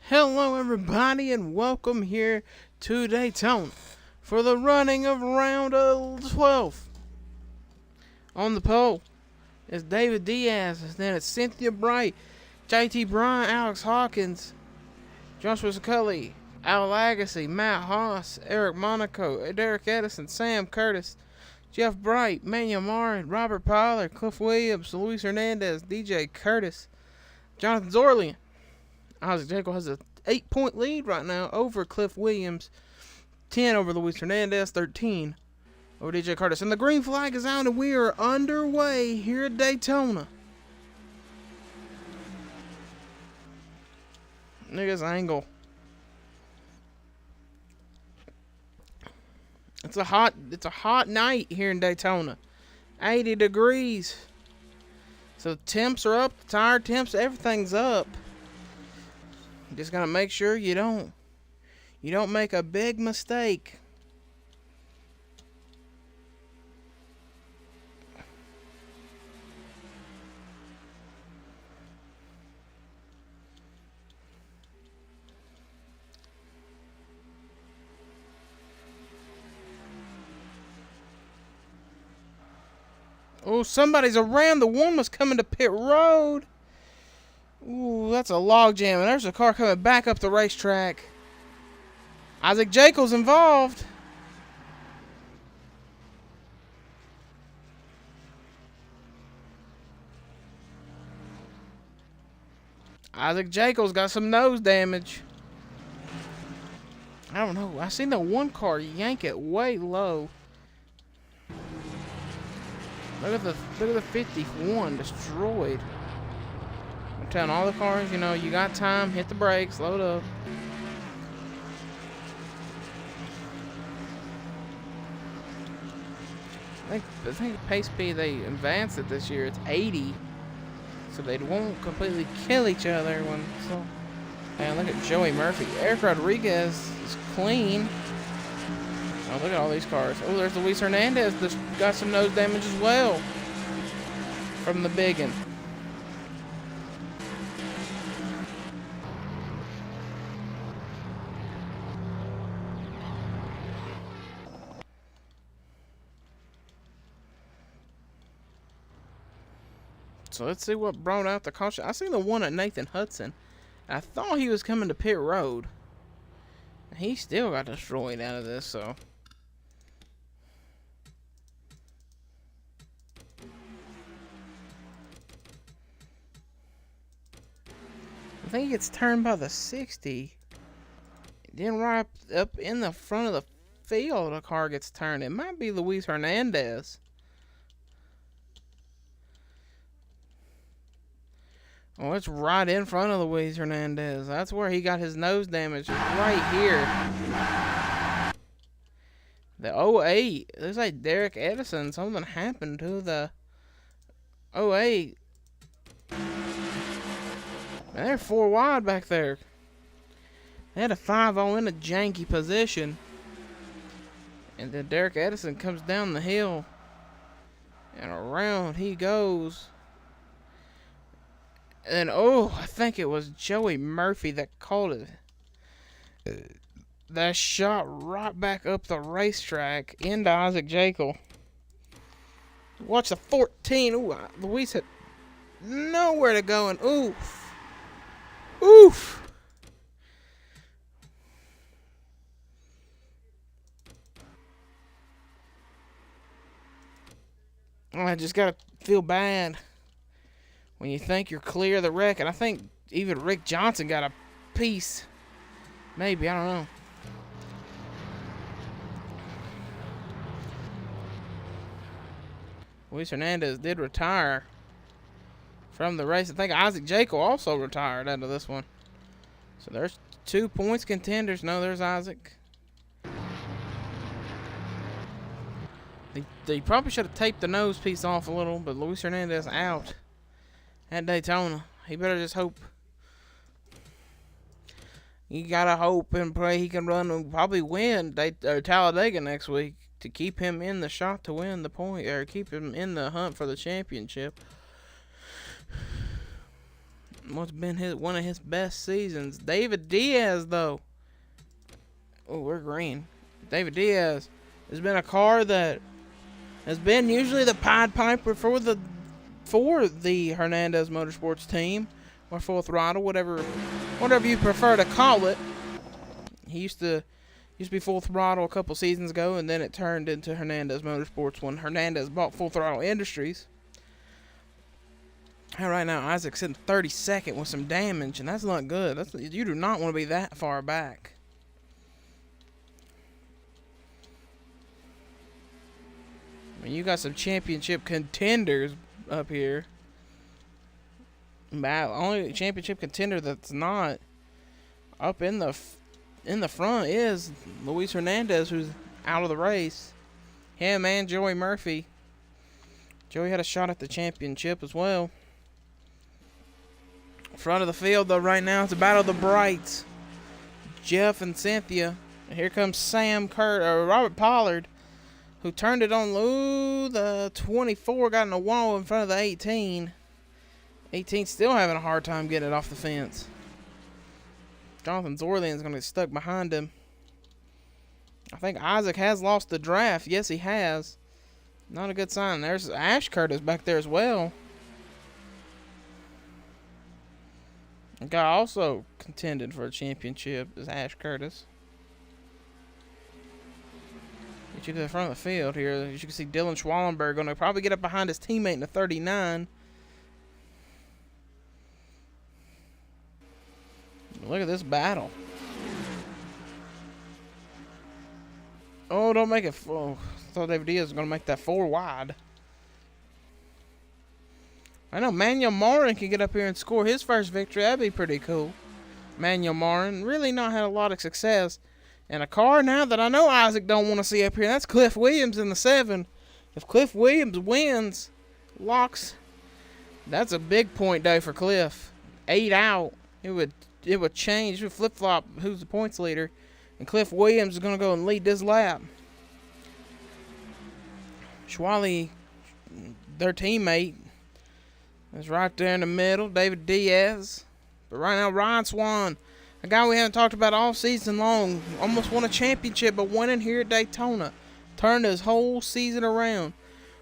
Hello everybody and welcome here to Daytona for the running of round 12. On the pole is David Diaz, then it's Cynthia Bright, JT Bryan, Alex Hawkins, Joshua Scully, Al Agassi, Matt Haas, Eric Monaco, Derek Edison, Sam Curtis, Jeff Bright, Manuel Marin, Robert Pollard, Cliff Williams, Luis Hernandez, DJ Curtis, Jonathan Zorlian. Isaac Jekyll has a 8-point lead right now over Cliff Williams, 10 over Luis Hernandez, 13 over DJ Curtis. And the green flag is out and we are underway here at Daytona. Look at this angle. It's a hot night here in Daytona. 80 degrees. So the temps are up, the tire temps, everything's up. You just gotta make sure you don't make a big mistake. Oh, somebody's around. The one was coming to pit road. Ooh, that's a log jam. And there's a car coming back up the racetrack. Isaac Jekyll's involved. Isaac Jekyll's got some nose damage. I don't know. I seen the one car yank it way low. Look at the 51 destroyed. I'm telling all the cars, you got time, hit the brakes, load up. I think the pace speed they advanced it this year, it's 80. So they won't completely kill each other when so. Man, look at Joey Murphy. Eric Rodriguez is clean. Oh, look at all these cars. Oh, there's Luis Hernandez that's got some nose damage as well from the biggin. So let's see what brought out the caution. I seen the one at Nathan Hudson. I thought he was coming to pit road. He still got destroyed out of this, so. I think he gets turned by the 60. Then right up in the front of the field, a car gets turned. It might be Luis Hernandez. Oh, it's right in front of Luis Hernandez. That's where he got his nose damage. Right here. The 08. Looks like Derek Edison. Something happened to the 08. Man, they're 4 wide back there. They had a 5-0 in a janky position. And then Derek Edison comes down the hill. And around he goes. And I think it was Joey Murphy that called it. That shot right back up the racetrack into Isaac Jekyll. Watch the 14. Ooh, Luis had nowhere to go, and oof. Oof. I just gotta feel bad when you think you're clear of the wreck, and I think even Rick Johnson got a piece. Maybe, I don't know. Luis Hernandez did retire from the race. I think Isaac Jekyll also retired out of this one. So there's 2 points contenders. No, there's Isaac. They probably should have taped the nose piece off a little, but Luis Hernandez out at Daytona. He better just hope. You gotta hope and pray he can run and probably win Talladega next week to keep him in the shot to win the point, or keep him in the hunt for the championship. what's been one of his best seasons. David Diaz, though. Oh, we're green. David Diaz has been a car that has been usually the Pied Piper for the Hernandez Motorsports team, or Full Throttle, whatever you prefer to call it. He used to be Full Throttle a couple seasons ago, and then it turned into Hernandez Motorsports when Hernandez bought Full Throttle Industries. And right now, Isaac's in 32nd with some damage, and that's not good. You do not want to be that far back. I mean, you got some championship contenders up here. But only championship contender that's not up in the front is Luis Hernandez, who's out of the race. Him and Joey Murphy. Joey had a shot at the championship as well. Front of the field, though, right now, it's a battle of the brights. Jeff and Cynthia. And here comes Robert Pollard, who turned it on. Ooh, the 24 got in a wall in front of the 18. 18 still having a hard time getting it off the fence. Jonathan Zorlian's going to get stuck behind him. I think Isaac has lost the draft. Yes, he has. Not a good sign. There's Ash Curtis back there as well. A guy also contended for a championship is Ash Curtis. Get you to the front of the field here. As you can see, Dylan Schwallenberg going to probably get up behind his teammate in the 39. Look at this battle. Oh, don't make it. Oh, I thought David Diaz was going to make that 4 wide. I know Manuel Marin can get up here and score his first victory. That'd be pretty cool. Manuel Marin really not had a lot of success. And a car now that I know Isaac don't want to see up here. That's Cliff Williams in the 7. If Cliff Williams wins, locks, that's a big point day for Cliff. 8 out. It would change. It would flip-flop who's the points leader. And Cliff Williams is going to go and lead this lap. Schwally, their teammate, is right there in the middle. David Diaz. But right now, Ryan Swan, a guy we haven't talked about all season long, almost won a championship, but winning here at Daytona. Turned his whole season around.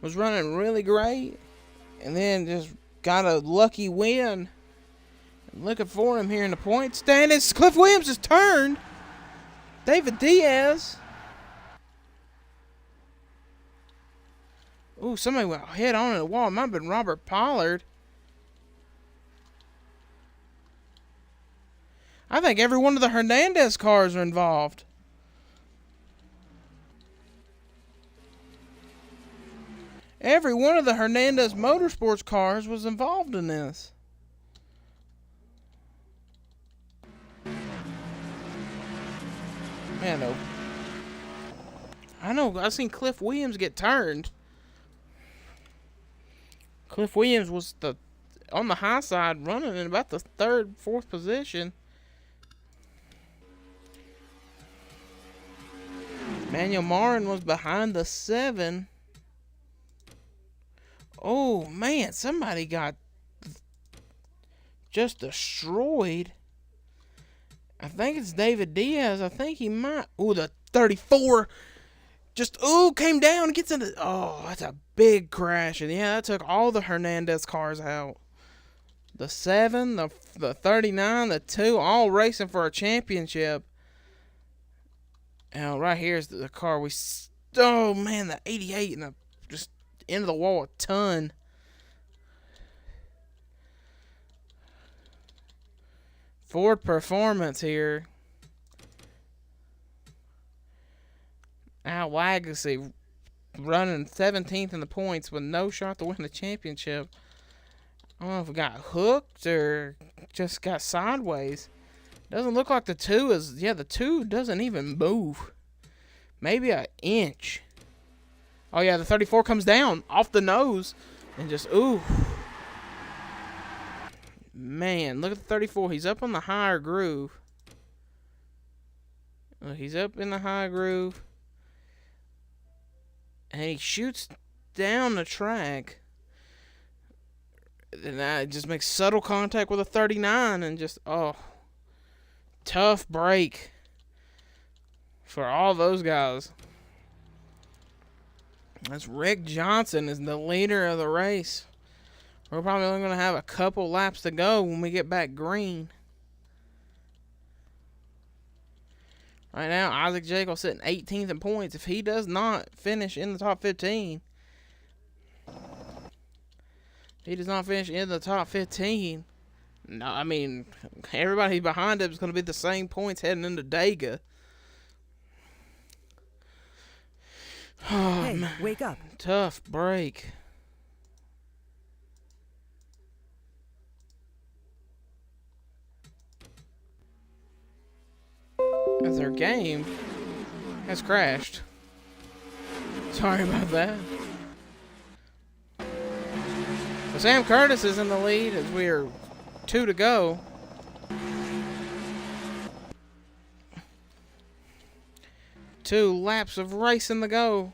Was running really great. And then just got a lucky win. I'm looking for him here in the point standings. Cliff Williams has turned. David Diaz. Ooh, somebody went head on in the wall. It might have been Robert Pollard. I think every one of the Hernandez cars are involved. Every one of the Hernandez Motorsports cars was involved in this. Man, I know. I've seen Cliff Williams get turned. Cliff Williams was on the high side, running in about the 3rd, 4th position. Manuel Marin was behind the 7. Oh, man, somebody got just destroyed. I think it's David Diaz. I think he might. Oh, the 34 just, came down and gets into. Oh, that's a big crash. And yeah, that took all the Hernandez cars out. The 7, the 39, the 2, all racing for a championship. And right here's the car we. Oh, man, the 88 and the just into the wall a ton. Ford Performance here. Al Wagacy running 17th in the points with no shot to win the championship. I don't know if it got hooked or just got sideways. Doesn't look like the 2 is. Yeah, the 2 doesn't even move. Maybe an inch. Oh, yeah, the 34 comes down off the nose and just, ooh. Man, look at the 34. He's up on the higher groove. He's up in the high groove. And he shoots down the track. And it just makes subtle contact with a 39 and just, oh, tough break for all those guys. That's Rick Johnson is the leader of the race. We're probably only going to have a couple laps to go when we get back green. Right now, Isaac Jekyll sitting 18th in points. If he does not finish in the top 15, no, I mean, everybody behind him is going to be the same points heading into Dega. Oh, hey, man. wake up. Tough break. As their game has crashed. Sorry about that. But Sam Curtis is in the lead as we are 2 to go. Two laps of racing to go.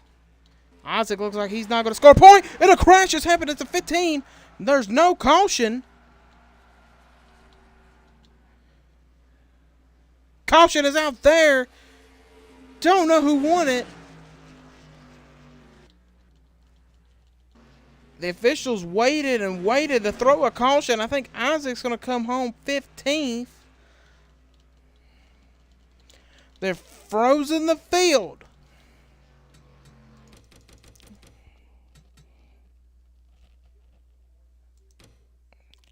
Isaac looks like he's not going to score a point, and a crash has happened at the 15. There's no caution. Caution is out there. Don't know who won it. The officials waited and waited to throw a caution. I think Isaac's going to come home 15th. They're frozen the field.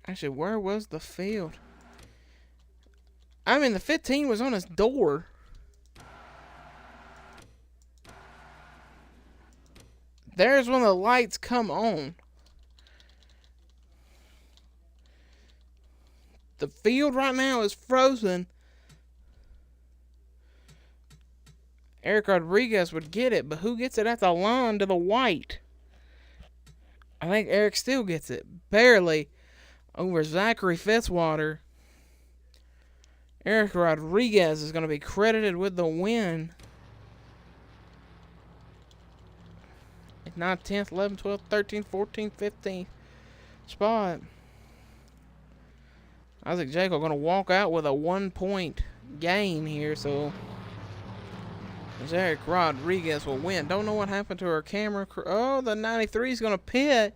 Actually, where was the field? I mean, the 15 was on his door. There's when the lights come on. The field right now is frozen. Eric Rodriguez would get it, but who gets it at the line to the white? I think Eric still gets it. Barely. Over Zachary Fitzwater. Eric Rodriguez is going to be credited with the win. 9th, 10th, 11th, 12th, 13th, 14th, 15th spot. Isaac Jekyll going to walk out with a 1-point gain here, so Eric Rodriguez will win. Don't know what happened to our camera crew. Oh, the 93 is going to pit.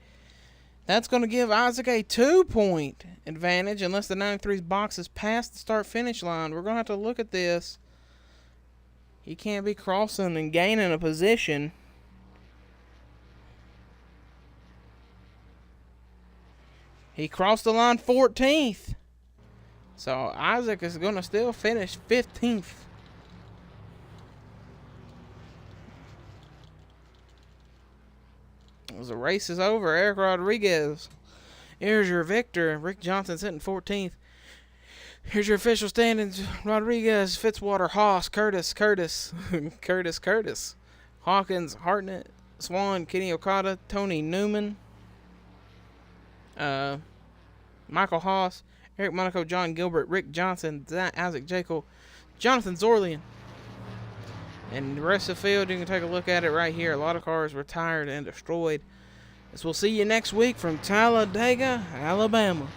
That's going to give Isaac a 2-point advantage unless the 93's box is past the start-finish line. We're going to have to look at this. He can't be crossing and gaining a position. He crossed the line 14th. So Isaac is going to still finish 15th. As the race is over, Eric Rodriguez. Here's your victor. Rick Johnson sitting 14th. Here's your official standings. Rodriguez, Fitzwater, Haas, Curtis, Hawkins, Hartnett, Swan, Kenny Okada, Tony Newman, Michael Haas, Eric Monaco, John Gilbert, Rick Johnson, Isaac Jekyll, Jonathan Zorlian. And the rest of the field, you can take a look at it right here. A lot of cars retired and destroyed. As we'll see you next week from Talladega, Alabama.